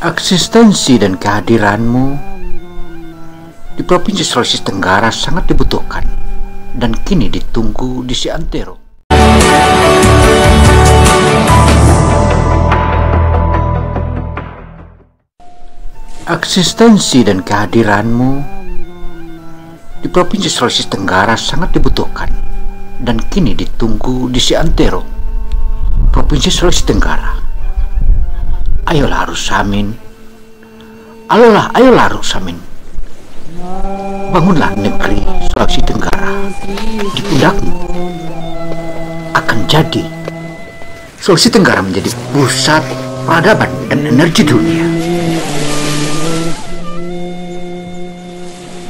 Eksistensi dan kehadiranmu di Provinsi Sulawesi Tenggara sangat dibutuhkan dan kini ditunggu di Seantero. Eksistensi dan kehadiranmu di Provinsi Sulawesi Tenggara sangat dibutuhkan dan kini ditunggu di Seantero, Provinsi Sulawesi Tenggara. Ayolah Rusamin, ayolah Rusamin, bangunlah negeri Sulawesi Tenggara. Di pundakmu akan jadi Sulawesi Tenggara menjadi pusat peradaban dan energi dunia.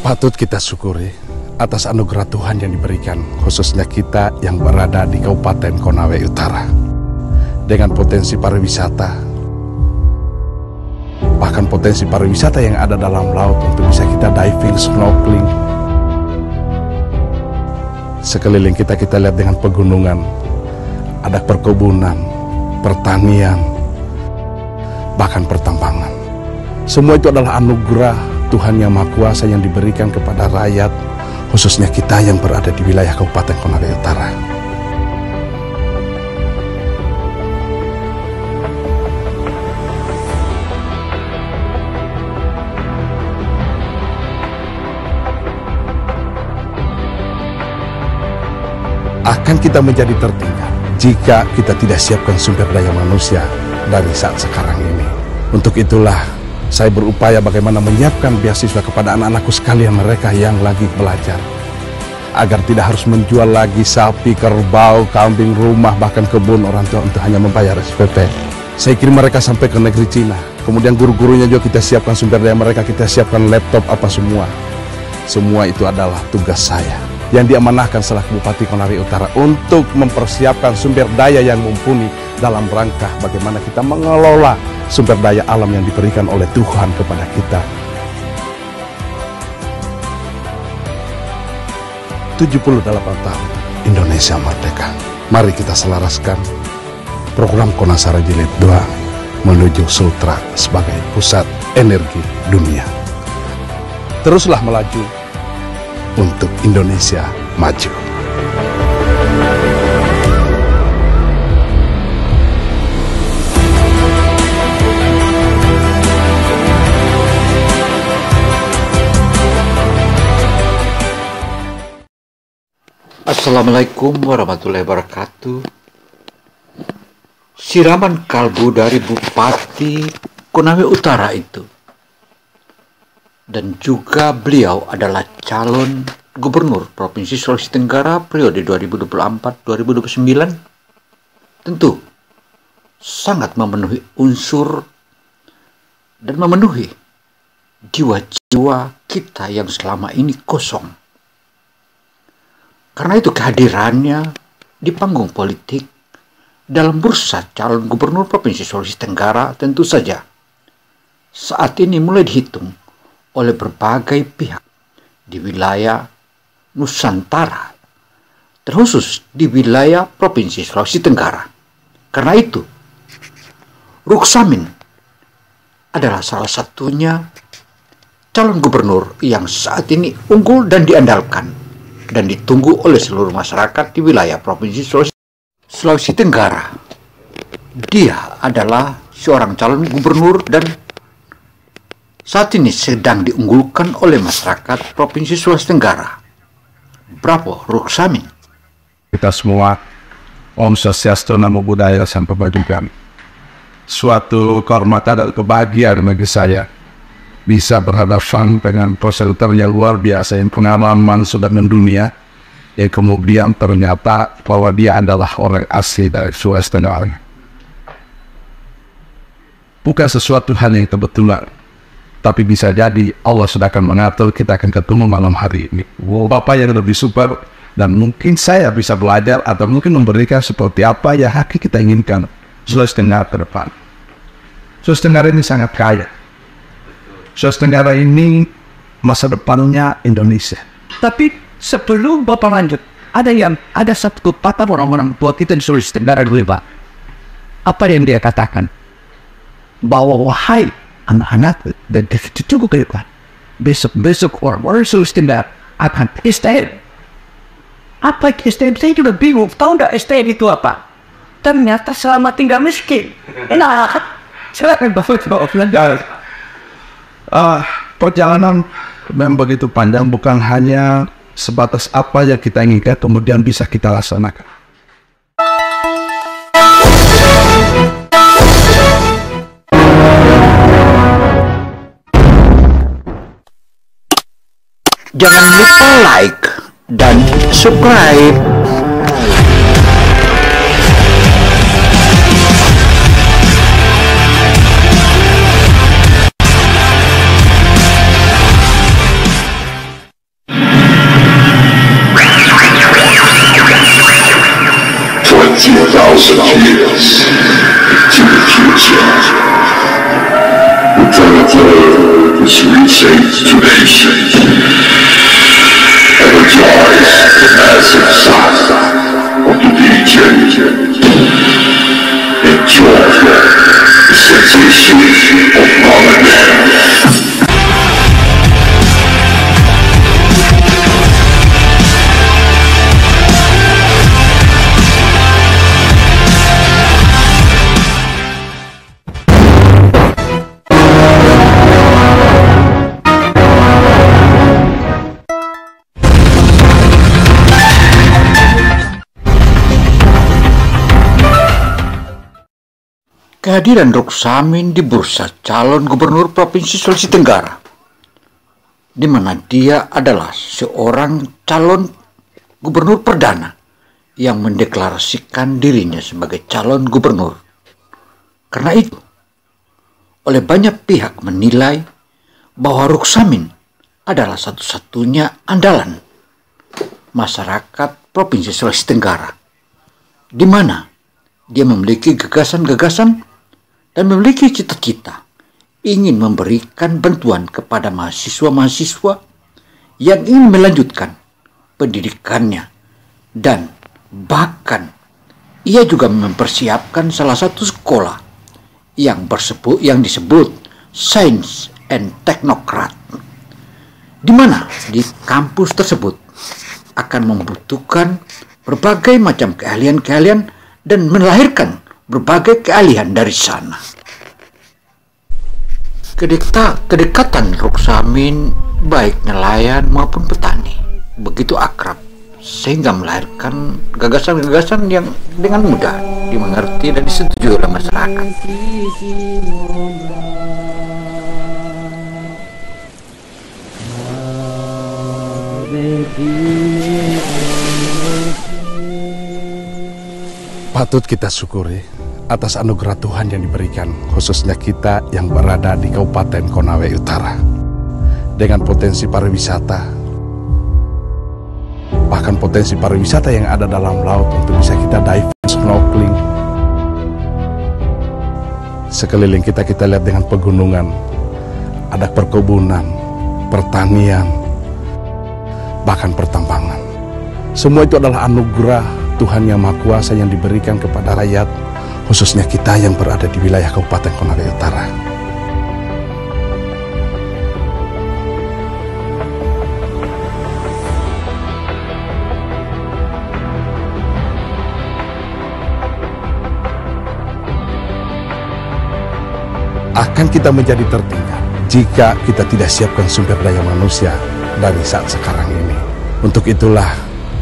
Patut kita syukuri atas anugerah Tuhan yang diberikan, khususnya kita yang berada di Kabupaten Konawe Utara dengan potensi pariwisata, bahkan potensi pariwisata yang ada dalam laut untuk bisa kita diving, snorkeling. Sekeliling kita lihat dengan pegunungan, ada perkebunan, pertanian, bahkan pertambangan. Semua itu adalah anugerah Tuhan Yang Maha Kuasa yang diberikan kepada rakyat, khususnya kita yang berada di wilayah Kabupaten Konawe Utara. Akan kita menjadi tertinggal jika kita tidak siapkan sumber daya manusia dari saat sekarang ini. Untuk itulah saya berupaya bagaimana menyiapkan beasiswa kepada anak-anakku sekalian, mereka yang lagi belajar, agar tidak harus menjual lagi sapi, kerbau, kambing, rumah, bahkan kebun orang tua untuk hanya membayar SPP. Saya kirim mereka sampai ke negeri Cina. Kemudian guru-gurunya juga kita siapkan sumber daya mereka, kita siapkan laptop apa semua. Semua itu adalah tugas saya yang diamanahkan selaku Bupati Konawe Utara untuk mempersiapkan sumber daya yang mumpuni dalam rangka bagaimana kita mengelola sumber daya alam yang diberikan oleh Tuhan kepada kita. 78 tahun Indonesia merdeka. Mari kita selaraskan program Konasara Jilid 2 menuju Sultra sebagai pusat energi dunia. Teruslah melaju untuk Indonesia maju. Assalamualaikum warahmatullahi wabarakatuh. Siraman kalbu dari Bupati Konawe Utara itu, dan juga beliau adalah calon gubernur Provinsi Sulawesi Tenggara periode 2024-2029, tentu sangat memenuhi unsur dan memenuhi jiwa-jiwa kita yang selama ini kosong. Karena itu kehadirannya di panggung politik dalam bursa calon gubernur Provinsi Sulawesi Tenggara tentu saja saat ini mulai dihitung oleh berbagai pihak di wilayah Nusantara, terkhusus di wilayah Provinsi Sulawesi Tenggara. Karena itu, Ruksamin adalah salah satunya calon gubernur yang saat ini unggul dan diandalkan dan ditunggu oleh seluruh masyarakat di wilayah Provinsi Sulawesi Tenggara. Dia adalah seorang calon gubernur dan saat ini sedang diunggulkan oleh masyarakat Provinsi Sulawesi Tenggara. Bravo, Ruksamin. Kita semua, Om Swastiastu, Namo Buddhaya, Sampah Kebajikan. Suatu kehormatan dan kebahagiaan bagi saya bisa berhadapan dengan presenter yang luar biasa yang pengalaman sudah mendunia, yang kemudian ternyata bahwa dia adalah orang asli dari Sulawesi Tenggara. Bukan sesuatu hal yang kebetulan, tapi bisa jadi Allah sudah akan mengatur kita akan ketemu malam hari ini. Bapak yang lebih super, dan mungkin saya bisa belajar atau mungkin memberikan seperti apa yang hakiki kita inginkan Sulawesi Tenggara ke depan. Sulawesi Tenggara ini sangat kaya. Sulawesi Tenggara ini masa depannya Indonesia. Tapi sebelum Bapak lanjut, ada satu pepatah orang-orang tua kita di Sulawesi Tenggara dulu, Pak. Apa yang dia katakan? Bahwa wahai anak-anak dan cucu ke depan. Besok orang-orang Sulawesi akan STM. Apa STM? Saya juga bingung. Tahu nggak STM itu apa? Ternyata selamat tinggal miskin. Enak. Silakan Bapak jawab. Perjalanan memang begitu panjang, bukan hanya sebatas apa yang kita inginkan kemudian bisa kita laksanakan. Jangan lupa like dan subscribe. Years into the future. The planetary is reaching today's energize the massive sound of the DJ. Enjoy the sensation of Hologram. Kehadiran Ruksamin di bursa calon gubernur Provinsi Sulawesi Tenggara, di mana dia adalah seorang calon gubernur perdana yang mendeklarasikan dirinya sebagai calon gubernur. Karena itu, oleh banyak pihak menilai bahwa Ruksamin adalah satu-satunya andalan masyarakat Provinsi Sulawesi Tenggara, di mana dia memiliki gagasan-gagasan dan memiliki cita-cita ingin memberikan bantuan kepada mahasiswa-mahasiswa yang ingin melanjutkan pendidikannya, dan bahkan ia juga mempersiapkan salah satu sekolah yang disebut Science and Technocrat, di mana di kampus tersebut akan membutuhkan berbagai macam keahlian-keahlian dan melahirkan berbagai keahlian dari sana. Kedekatan Ruksamin baik nelayan maupun petani begitu akrab, sehingga melahirkan gagasan-gagasan yang dengan mudah dimengerti dan disetujui oleh masyarakat. Patut kita syukuri atas anugerah Tuhan yang diberikan, khususnya kita yang berada di Kabupaten Konawe Utara, dengan potensi pariwisata, bahkan potensi pariwisata yang ada dalam laut untuk bisa kita diving, snorkeling. Sekeliling kita lihat dengan pegunungan, ada perkebunan, pertanian, bahkan pertambangan. Semua itu adalah anugerah Tuhan Yang Maha Kuasa yang diberikan kepada rakyat, khususnya kita yang berada di wilayah Kabupaten Konawe Utara. Akan kita menjadi tertinggal jika kita tidak siapkan sumber daya manusia dari saat sekarang ini. Untuk itulah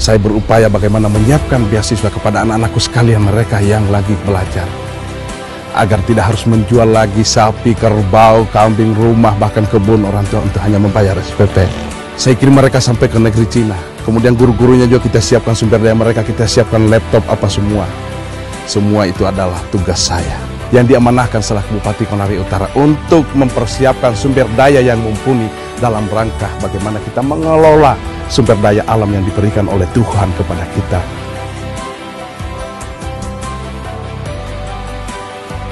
saya berupaya bagaimana menyiapkan beasiswa kepada anak-anakku sekalian, mereka yang lagi belajar, agar tidak harus menjual lagi sapi, kerbau, kambing, rumah, bahkan kebun orang tua untuk hanya membayar SPP. Saya kirim mereka sampai ke negeri Cina. Kemudian guru-gurunya juga kita siapkan sumber daya mereka, kita siapkan laptop apa semua. Semua itu adalah tugas saya yang diamanahkan selaku Bupati Konawe Utara untuk mempersiapkan sumber daya yang mumpuni dalam rangka bagaimana kita mengelola sumber daya alam yang diberikan oleh Tuhan kepada kita.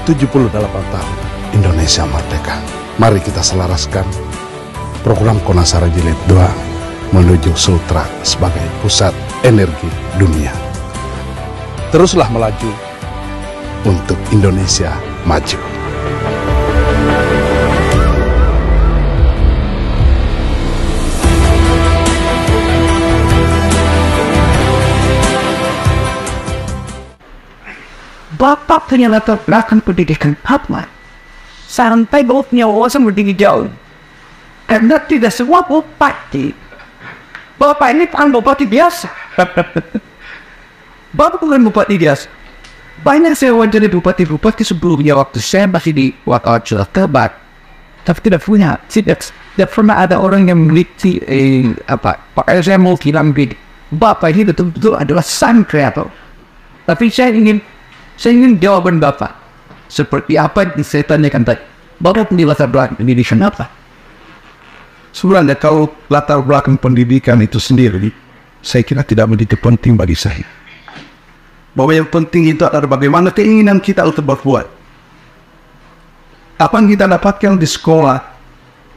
78 tahun Indonesia merdeka. Mari kita selaraskan program Konasara Jilid 2 menuju Sultra sebagai pusat energi dunia. Teruslah melaju untuk Indonesia maju. Bapak punya latar belakang pendidikan apa? Sampai Bapak punya wawasan berdiri jauh. Karena tidak semua bupati. Bapak ini bukan bupati biasa. Bapak bukan bupati biasa. Banyak saya wawancara bupati-bupati sebelumnya waktu saya masih di Wakil Tebak. Tapi tidak pernah ada orang yang memiliki Pak saya mau bilang begini. Bapak ini betul-betul adalah sang kreator. Tapi saya ingin jawaban Bapak. Seperti apa yang saya tanyakan tadi. Bapak punya latar belakang pendidikan apa? Sebenarnya kalau latar belakang pendidikan itu sendiri, saya kira tidak begitu penting bagi saya. Bahwa yang penting itu adalah bagaimana keinginan kita untuk berbuat. Apa yang kita dapatkan di sekolah,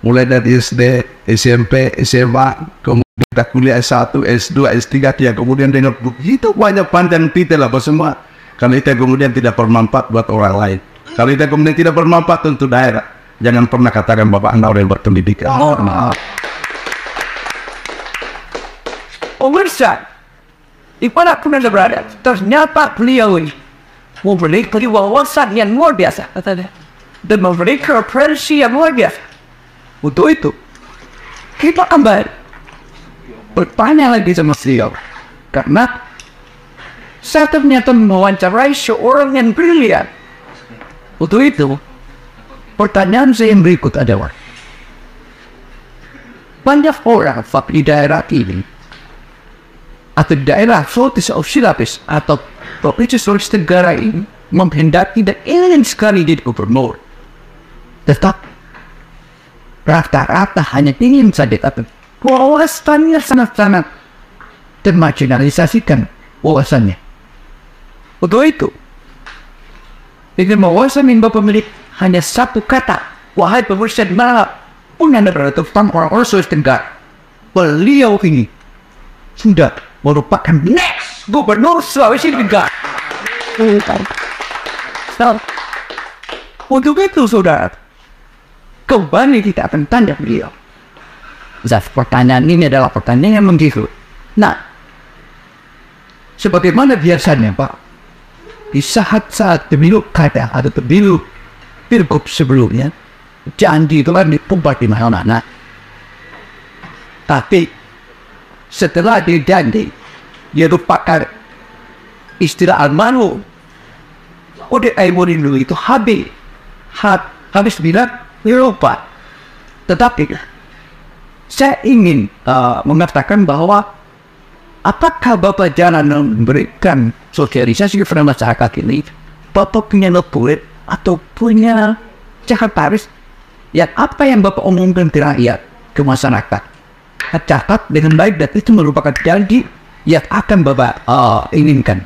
mulai dari SD, SMP, SMA, kemudian kita kuliah S1, S2, S3, ya kemudian dengan begitu banyak panjang titel apa semua. Kalau itu kemudian tidak bermanfaat buat orang lain. Kalau itu kemudian tidak bermanfaat untuk daerah, jangan pernah katakan Bapak Anda orang yang berpendidikan. Pemirsa, dimanapun Anda berada, ternyata beliau ini memiliki wawasan yang luar biasa, katanya, dan memiliki referensi yang luar biasa. Untuk itu, kita kembali bertanya lagi sama beliau, karena saya ternyata mewawancarai seorang yang brilian. Untuk itu, pertanyaan saya yang berikut adalah, banyak orang di daerah ini, atau daerah Sulawesi atau Provinsi Sulawesi Tenggara ini, menghendaki dan ingin sekali jadi gubernur. Tetap rata-rata hanya ingin saja, tapi wawasannya sangat-sangat termarginalisasikan wawasannya. Untuk itu, dengan wawasan yang Bapak miliki hanya satu kata, wahai pemirsa di mana pun Anda berada, tentang orang-orang Sulawesi Tenggara, beliau ini sudah merupakan next gubernur Sulawesi Tenggara. Untuk itu, saudara, kembali kita akan tanya beliau. Pertanyaan ini adalah pertanyaan yang menggigil. Nah, sebagaimana biasanya Pak, di saat-saat pemilu kada atau pemilu pilgub sebelumnya, janji itu kan dipumpat di mana-mana. Tapi setelah dijanji, dia lupakan istilah almarhum. Udah dulu itu habis bilang lupa. Tetapi saya ingin mengatakan bahwa apakah Bapak jalan memberikan sosialisasi kepada masyarakat ini, Bapak punya lepuit atau punya cakaparis yang apa yang Bapak omongkan ke rakyat, ke masyarakat, catat dengan baik, dan itu merupakan janji yang akan Bapak inginkan.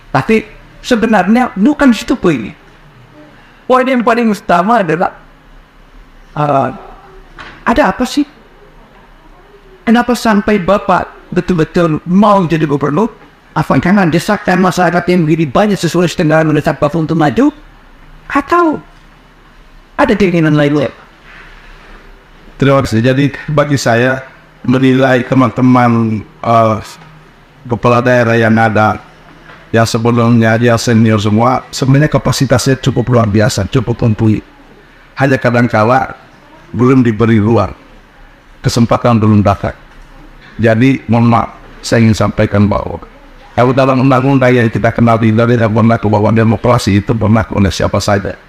Tapi sebenarnya bukan situ poinnya. Poin yang paling utama adalah ada apa sih? Kenapa sampai Bapak betul-betul mau jadi gubernur? Apakah desakan masyarakat yang begini banyak sesuai dengan mendesak Bapak untuk maju? Atau ada keinginan lain? Terima kasih. Jadi bagi saya menilai teman-teman kepala daerah yang ada, yang sebelumnya dia senior semua, sebenarnya kapasitasnya cukup luar biasa, cukup mumpuni. Hanya kadang-kala belum diberi ruang, kesempatan belum datang. Jadi mohon maaf, saya ingin sampaikan bahwa kalau dalam undang-undang yang kita kenal di Indonesia berlaku bahwa demokrasi itu berlaku oleh siapa saja.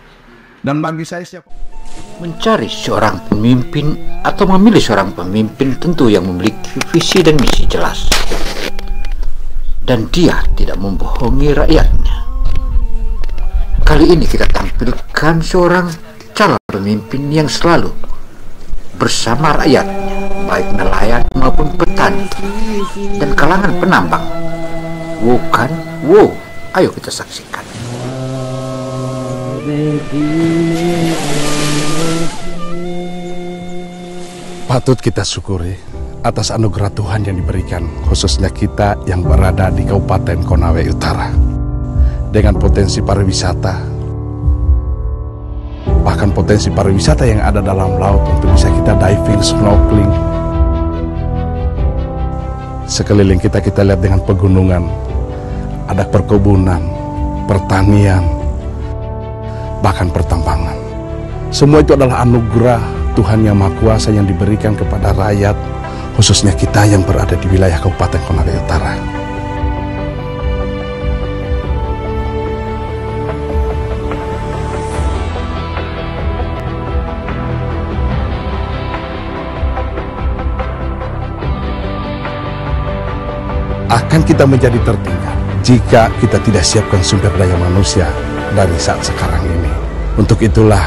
Dan bagi saya siapa? Mencari seorang pemimpin atau memilih seorang pemimpin tentu yang memiliki visi dan misi jelas. Dan dia tidak membohongi rakyatnya. Kali ini kita tampilkan seorang calon pemimpin yang selalu bersama rakyatnya, baik nelayan maupun petani dan kalangan penambang. Bukan, wow, ayo kita saksikan. Patut kita syukuri atas anugerah Tuhan yang diberikan, khususnya kita yang berada di Kabupaten Konawe Utara. Dengan potensi pariwisata, bahkan potensi pariwisata yang ada dalam laut untuk bisa kita diving, snorkeling. Sekeliling kita lihat dengan pegunungan, ada perkebunan, pertanian, bahkan pertambangan. Semua itu adalah anugerah Tuhan Yang Maha Kuasa yang diberikan kepada rakyat, khususnya kita yang berada di wilayah Kabupaten Konawe Utara. Akan kita menjadi tertinggal jika kita tidak siapkan sumber daya manusia dari saat sekarang ini. Untuk itulah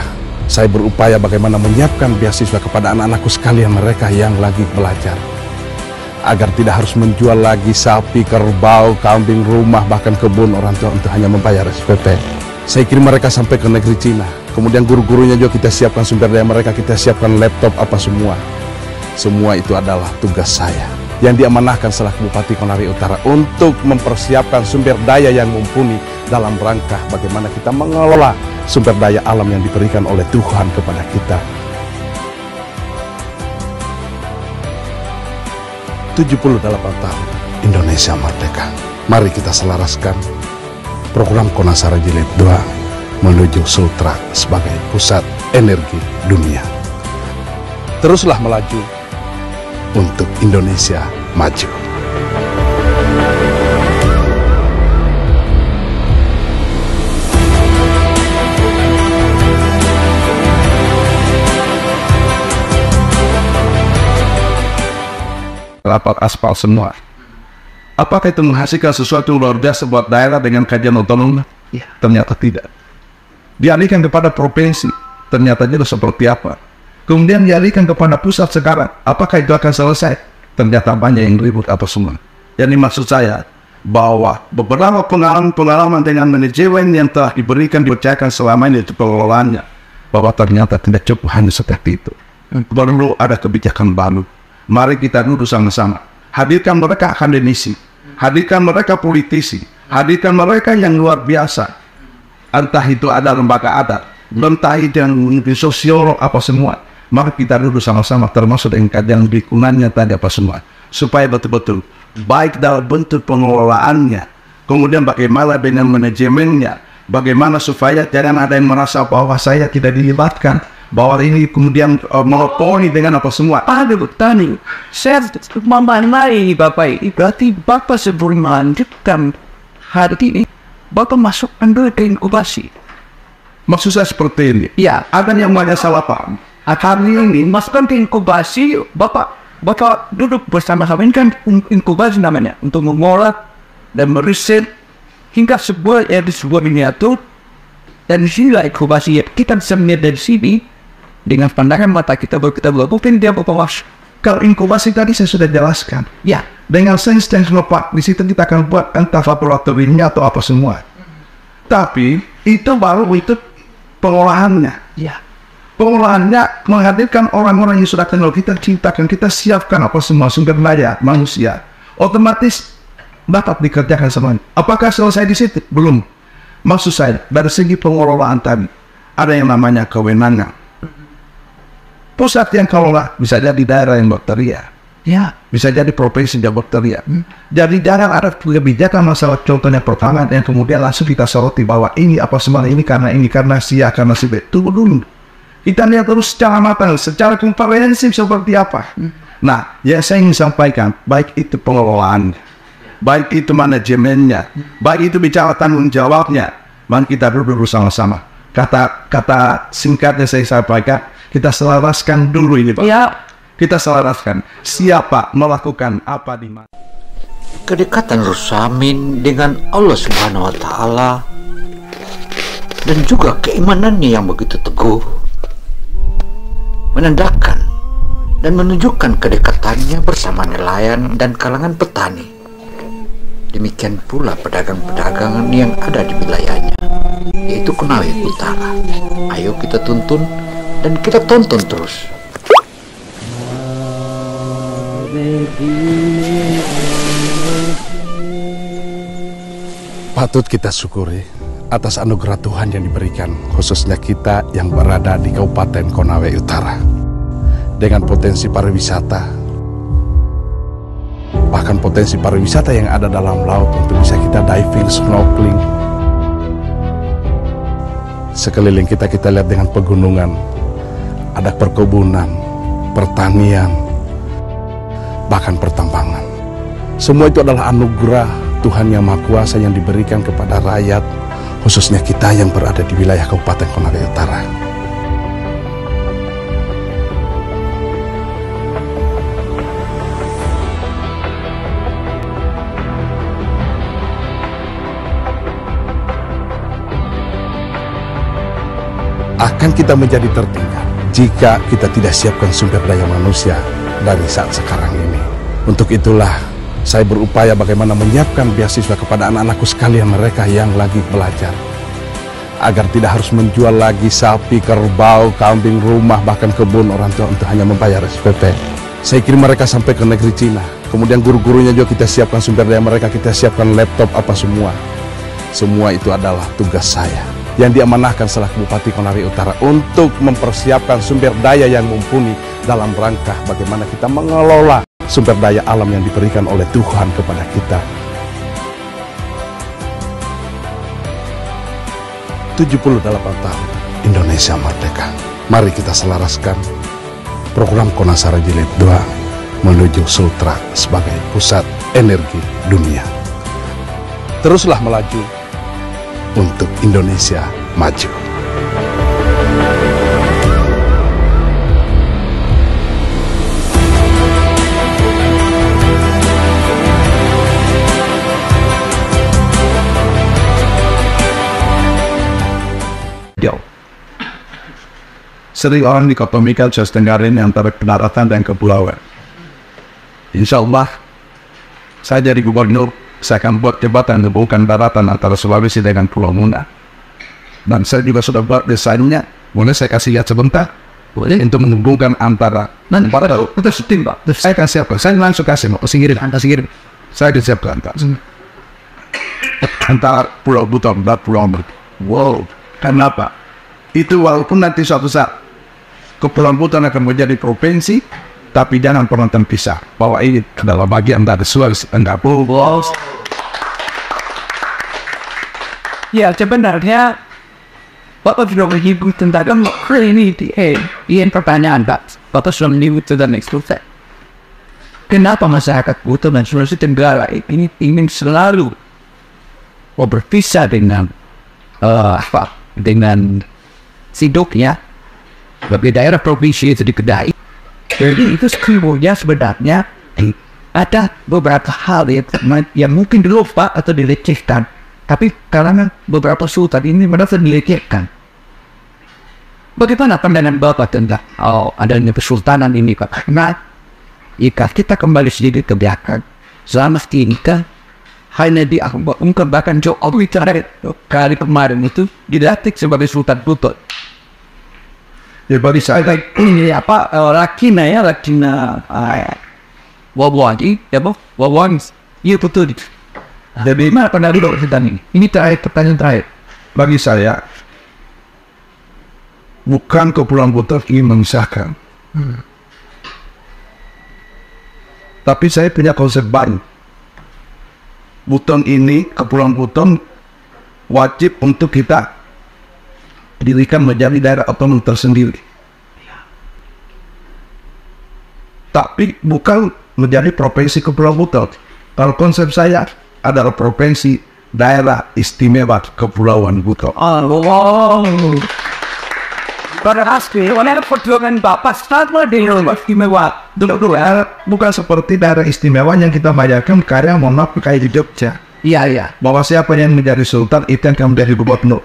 saya berupaya bagaimana menyiapkan beasiswa kepada anak-anakku sekalian, mereka yang lagi belajar, agar tidak harus menjual lagi sapi, kerbau, kambing, rumah, bahkan kebun orang tua untuk hanya membayar SPP. Saya kirim mereka sampai ke negeri Cina. Kemudian guru-gurunya juga kita siapkan sumber daya mereka, kita siapkan laptop apa semua. Semua itu adalah tugas saya yang diamanahkan selaku Bupati Konawe Utara untuk mempersiapkan sumber daya yang mumpuni dalam rangka bagaimana kita mengelola sumber daya alam yang diberikan oleh Tuhan kepada kita. 78 tahun Indonesia merdeka. Mari kita selaraskan program Konasara Jilid 2 menuju Sultra sebagai pusat energi dunia. Teruslah melaju untuk Indonesia maju. Rapat aspal semua. Apakah itu menghasilkan sesuatu luar biasa buat daerah dengan kajian otonom? Ya, ternyata tidak. Dialihkan kepada provinsi, ternyata itu seperti apa? Kemudian dialihkan kepada pusat sekarang, apakah itu akan selesai? Ternyata banyak yang ribut apa semua. Yang dimaksud saya, bahwa beberapa pengalaman dengan manajemen yang telah diberikan, dipercayakan selama ini itu pengelolaannya, bahwa ternyata tidak cukup hanya seperti itu. Perlu ada kebijakan baru. Mari kita duduk sama-sama. Hadirkan mereka akademisi, hadirkan mereka politisi, hadirkan mereka yang luar biasa. Entah itu ada lembaga adat, entah itu yang sosiolog apa semua. Mari kita duduk sama-sama, termasuk dengan kajian lingkungannya tadi apa semua, supaya betul-betul baik dalam bentuk pengelolaannya, kemudian bagaimana dengan manajemennya, bagaimana supaya jangan ada yang merasa bahwa saya tidak dilibatkan, bahwa ini kemudian monopoli dengan apa semua. Ada petani, saya memanai Bapak ini, berarti Bapak sebelum melanjutkan hari ini, Bapak masukkan dulu ke inkubasi. Maksud saya seperti ini. Ya, Ada yang banyak salah paham. hari ini masukkan ke inkubasi, Bapak duduk bersama-sama, ini kan inkubasi namanya, untuk mengolah dan meriset hingga sebuah miniatur, dan disinilah inkubasi ya. Kita bisa melihat dari sini dengan pandangan mata kita bahwa kita mungkin dia bawa. Kalau inkubasi tadi saya sudah jelaskan. Ya, Dengan sains dan teknologi di situ kita akan buat entah laboratoriumnya atau apa semua. Tapi itu baru itu pengolahannya. ya, Pengolahannya menghadirkan orang-orang yang sudah kenal kita, ciptakan, kita siapkan apa semua sumber daya manusia. Otomatis dapat dikerjakan semuanya. Apakah selesai di situ? Belum. Maksud saya dari segi pengelolaan tadi ada yang namanya kewenangan. Pusat yang kelola bisa jadi daerah yang bakteria, ya, bisa jadi provinsi yang bakteria. Jadi jarang ada kebijakan masalah contohnya pertama yang kemudian langsung kita soroti bahwa ini apa semua ini karena si A karena si B. Tunggu dulu. Kita lihat terus secara matang, secara komprehensif seperti apa. Nah, yang saya ingin sampaikan, baik itu pengelolaan, baik itu manajemennya, baik itu bicara tanggung jawabnya, mari kita duduk bersama-sama. Kata singkatnya saya sampaikan, kita selaraskan dulu ini, Pak. ya. Kita selaraskan siapa melakukan apa di mana. Kedekatan Rushamin dengan Allah Subhanahu wa Ta'ala dan juga keimanannya yang begitu teguh menandakan dan menunjukkan kedekatannya bersama nelayan dan kalangan petani. Demikian pula pedagang-pedagang yang ada di wilayahnya, yaitu Konawe Utara. Ayo kita tuntun dan kita tonton terus. Patut kita syukuri atas anugerah Tuhan yang diberikan, khususnya kita yang berada di Kabupaten Konawe Utara, dengan potensi pariwisata, bahkan potensi pariwisata yang ada dalam laut untuk bisa kita diving, snorkeling, Sekeliling kita lihat dengan pegunungan, ada perkebunan, pertanian, bahkan pertambangan. Semua itu adalah anugerah Tuhan Yang Maha Kuasa yang diberikan kepada rakyat, khususnya kita yang berada di wilayah Kabupaten Konawe Utara. Akan kita menjadi tertinggal jika kita tidak siapkan sumber daya manusia dari saat sekarang ini. Untuk itulah saya berupaya bagaimana menyiapkan beasiswa kepada anak-anakku sekalian, mereka yang lagi belajar, agar tidak harus menjual lagi sapi, kerbau, kambing, rumah, bahkan kebun orang tua untuk hanya membayar SPP. Saya kirim mereka sampai ke negeri Cina. Kemudian guru-gurunya juga kita siapkan sumber daya mereka, kita siapkan laptop apa semua. Semua itu adalah tugas saya yang diamanahkan selaku Bupati Konawe Utara untuk mempersiapkan sumber daya yang mumpuni dalam rangka bagaimana kita mengelola sumber daya alam yang diberikan oleh Tuhan kepada kita. 78 tahun Indonesia merdeka. Mari kita selaraskan program Konasara Jilid 2 menuju Sultra sebagai pusat energi dunia. Teruslah melaju untuk Indonesia maju. Sering orang dikotomikan Sulawesi Tenggara ini antara pendaratan dan kepulauan. Insya Allah, saya jadi gubernur, saya akan buat jembatan menghubungkan daratan antara Sulawesi dengan Pulau Muna. Dan saya juga sudah buat desainnya. Boleh saya kasih lihat sebentar? Boleh. Untuk menghubungkan antara. Nanti kita syuting, Pak. Saya akan siapkan. Saya langsung kasih, mau singkirin, singkirin. Saya akan siapkan. Antara Pulau Buton dan Pulau Muna. Wow, kenapa? Itu walaupun nanti suatu saat Kepulauan Buton akan menjadi provinsi, tapi jangan pernah terpisah bahwa ini adalah bagian dari Sulawesi Tenggara. Ya, sebenarnya Bapak sudah menyebut tentang ini di pertanyaan Pak. Bapak sudah menyebut tentang eksklusif. Kenapa masyarakat Buton dan Sulawesi Tenggara ini ingin selalu berpisah dengan dengan sidoknya bagi daerah provinsi itu di Kedai. Jadi itu sebenarnya ada beberapa hal yang mungkin dilupa atau dilecehkan, tapi karena beberapa sultan ini merasa dilecehkan. Bagaimana pandangan Bapak tentang adanya kesultanan ini, Pak? Nah, jika kita kembali sedikit ke belakang, selama kita hanya diungkap, bahkan Jokowi kali kemarin itu dilantik sebagai Sultan Buton. Ya bagi saya ini Lakina Wawangi, ya Bang? Wawangi, iya betul. Jadi mana pandangan Bapak tentang ini? Ini pertanyaan terakhir. Bagi saya, bukan Kepulauan Buton ingin memisahkan, tapi saya punya konsep baru. Buton ini, Kepulauan Buton wajib untuk kita dirikan menjadi daerah otonom tersendiri. Tapi bukan menjadi provinsi Kepulauan Buton. Kalau konsep saya adalah provinsi daerah istimewa Kepulauan Buton. Pada asli, mana perjuangan Bapak sama daerah istimewa? Bukan seperti daerah istimewa yang kita bayangkan karya kayak di Jogja. Iya. Bahwa siapa yang menjadi sultan itu yang akan menjadi gubernur.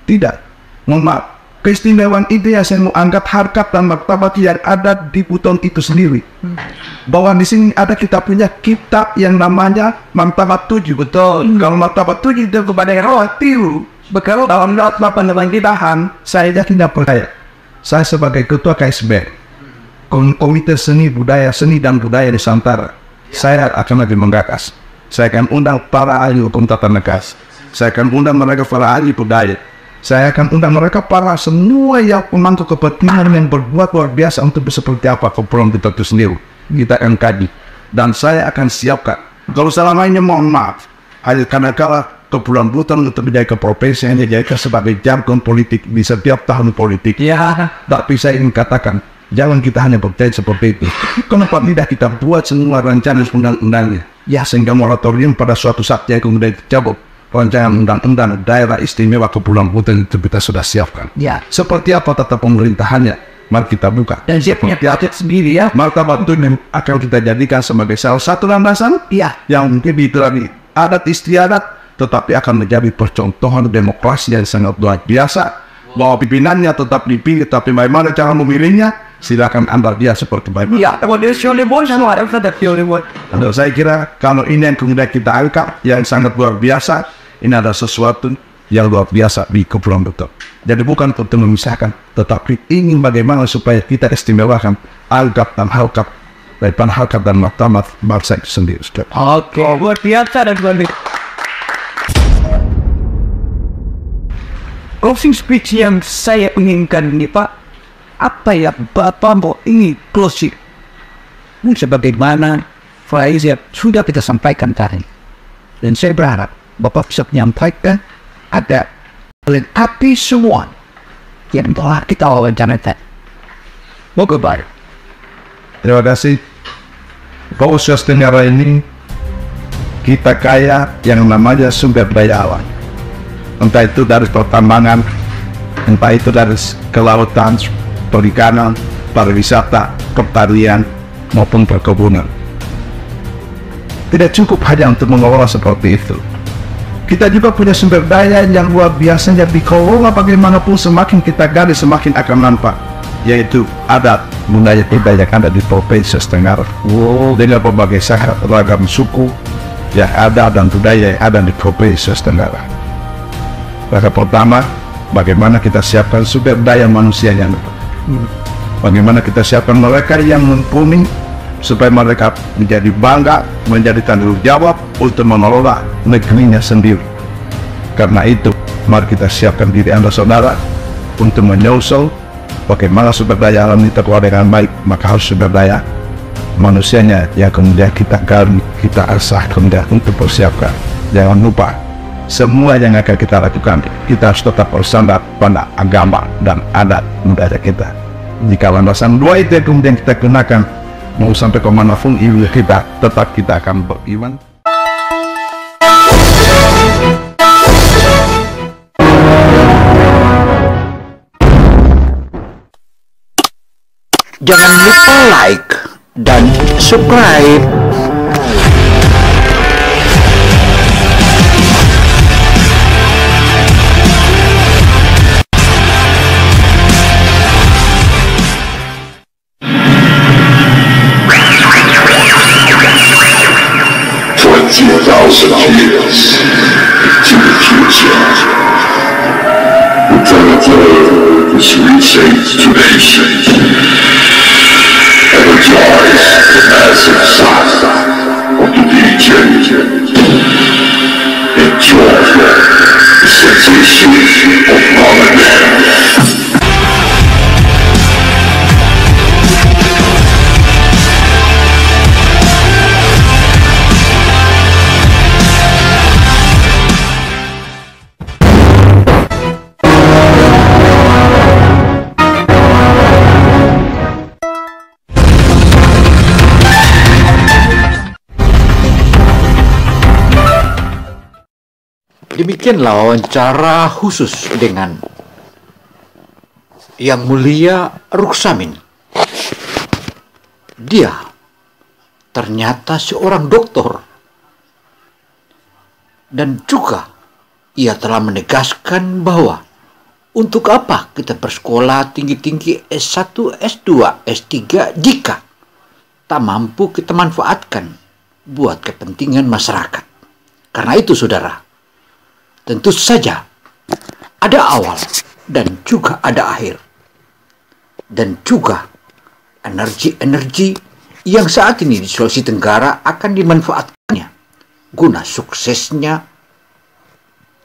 Tidak. Mohon maaf. Keistimewaan itu yang saya mau angkat harkat dan martabat yang ada di Buton itu sendiri. Bahwa di sini ada kita punya kitab yang namanya Martabat 7. Betul. Kalau Martabat 7 itu kepada Rawatiru. Kalau tahun 8 ditahan, saya yakin tidak percaya. Saya sebagai ketua KSB, Komite Seni dan Budaya Nusantara, saya akan lebih menggagas. Saya akan undang para ahli hukum tata negara. Saya akan undang mereka para ahli budaya. Saya akan undang mereka para semua yang memangku kepentingan yang berbuat luar biasa untuk seperti apa Kepulauan Buton itu sendiri. Kita akan kaji. Dan saya akan siapkan. Kalau selama ini mohon maaf, hanya karena Kepulauan Buton untuk menjadi provinsi hanya dijadikan sebagai jargon politik di setiap tahun politik. Ya, tapi saya ingin katakan, jangan kita hanya percaya seperti itu. Kenapa tidak kita buat semua rancangan undang-undangnya? Ya, sehingga moratorium pada suatu saat yang kemudian dicabut. Rancangan undang-undang daerah istimewa Kepulauan Buton itu kita sudah siapkan. Ya. Seperti apa tata pemerintahannya? Mari kita buka. Dan dia punya tiap sendiri ya. Martabat itu akan kita jadikan sebagai salah satu landasan. Ya. Yang mungkin diterapkan adat istiadat, tetapi akan menjadi percontohan demokrasi yang sangat luar biasa. Bahwa pimpinannya tetap dipilih, tapi bagaimana cara memilihnya, silakan Anda lihat seperti bagaimana. Ya, saya kira kalau ini yang kemudian kita angkat, yang sangat luar biasa, ini ada sesuatu yang luar biasa di Kepulauan Buton. Jadi bukan untuk memisahkan, tetapi ingin bagaimana supaya kita istimewakan alkap dan halkap, daripada halkap dan martabat bangsa itu sendiri. Oke, luar biasa dan luar biasa. Closing speech yang saya inginkan ini Pak, apa ya Bapak mau ini closing? Ini sebagaimana phrase yang sudah kita sampaikan tadi. Dan saya berharap Bapak bisa menyampaikan ada melengkapi semua yang telah kita wawancarakan. Moga baik. Terima kasih. Bahwa Sulawesi Tenggara ini kita kaya yang namanya sumber daya alam. Entah itu dari pertambangan, entah itu dari kelautan, perikanan, pariwisata, pertanian, maupun perkebunan. Tidak cukup hanya untuk mengelola seperti itu. Kita juga punya sumber daya yang luar biasa yang dikelola bagaimanapun semakin kita gali semakin akan nampak, yaitu adat budaya kita yang ada di Provinsi Tenggara. Dengan berbagai ragam suku yang ada dan budaya yang ada di Provinsi Tenggara. Maka pertama, bagaimana kita siapkan sumber daya manusia yang bagaimana kita siapkan mereka yang mumpuni supaya mereka menjadi bangga, menjadi tanggung jawab untuk mengelola negerinya sendiri. Karena itu, mari kita siapkan diri Anda saudara untuk menyusul bagaimana sumber daya alam ini terkelola dengan baik, maka harus sumber daya manusianya yang kemudian kita gali, kita asah kemudian untuk persiapkan. Jangan lupa, semua yang akan kita lakukan, kita harus tetap bersandar pada agama dan adat budaya kita. Jika landasan dua itu yang kemudian kita gunakan, mau sampai kemanapun ilmu kita, tetap kita akan beriman. Jangan lupa like dan subscribe. Years to the future. The territory is reshaped today. Energize the massive sound of the DJ. Enjoy the sensation of holiday. Demikianlah wawancara khusus dengan Yang Mulia Ruksamin. Dia ternyata seorang doktor. Dan juga ia telah menegaskan bahwa untuk apa kita bersekolah tinggi-tinggi S1, S2, S3 jika tak mampu kita manfaatkan buat kepentingan masyarakat. Karena itu saudara, tentu saja ada awal dan juga ada akhir. Dan juga energi-energi yang saat ini di Sulawesi Tenggara akan dimanfaatkannya guna suksesnya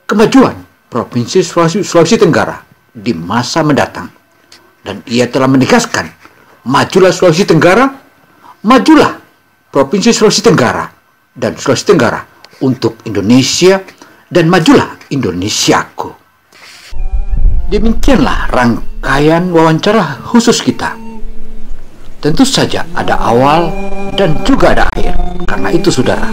kemajuan Provinsi Sulawesi Tenggara di masa mendatang. Dan ia telah menegaskan, majulah Sulawesi Tenggara, majulah Provinsi Sulawesi Tenggara, dan Sulawesi Tenggara untuk Indonesia dan majulah Indonesiaku. Demikianlah rangkaian wawancara khusus kita. Tentu saja ada awal dan juga ada akhir. Karena itu saudara,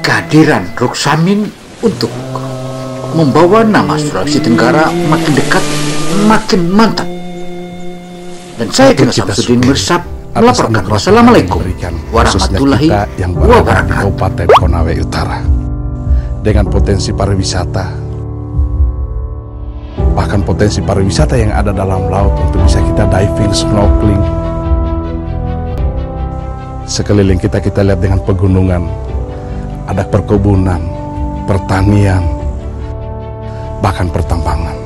kehadiran Ruksamin untuk membawa nama Sulawesi Tenggara makin dekat, makin mantap. Dan saya Keng Samsudin Mirsad melaporkan. Wassalamualaikum warahmatullahi wabarakatuh. Kabupaten Konawe Utara dengan potensi pariwisata, bahkan potensi pariwisata yang ada dalam laut untuk bisa kita diving, snorkeling. Sekeliling kita lihat dengan pegunungan, ada perkebunan, pertanian, bahkan pertambangan.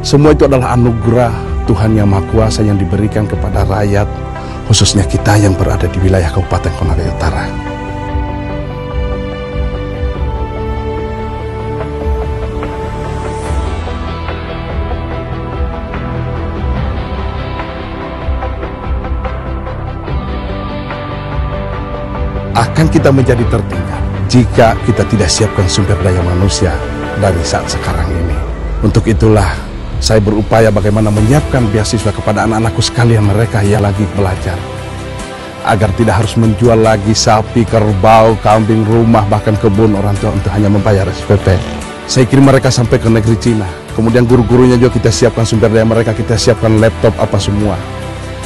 Semua itu adalah anugerah Tuhan Yang Maha Kuasa yang diberikan kepada rakyat, khususnya kita yang berada di wilayah Kabupaten Konawe Utara. Akan kita menjadi tertinggal jika kita tidak siapkan sumber daya manusia dari saat sekarang ini. Untuk itulah saya berupaya bagaimana menyiapkan beasiswa kepada anak-anakku sekalian, mereka yang lagi belajar, agar tidak harus menjual lagi sapi, kerbau, kambing, rumah, bahkan kebun orang tua untuk hanya membayar SPP. Saya kirim mereka sampai ke negeri Cina. Kemudian guru-gurunya juga kita siapkan sumber daya mereka, kita siapkan laptop apa semua.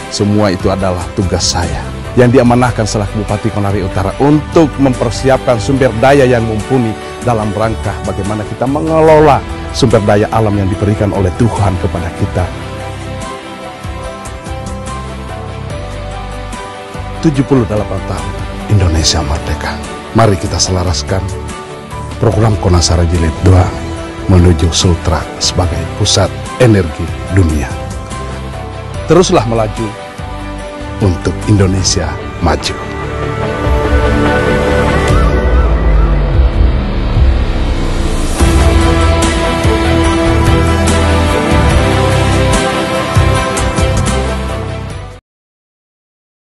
Semua itu adalah tugas saya yang diamanahkan selaku Bupati Konawe Utara untuk mempersiapkan sumber daya yang mumpuni dalam rangka bagaimana kita mengelola sumber daya alam yang diberikan oleh Tuhan kepada kita. 78 tahun Indonesia merdeka. Mari kita selaraskan program Konasara Jilid 2 menuju Sultra sebagai pusat energi dunia. Teruslah melaju untuk Indonesia maju.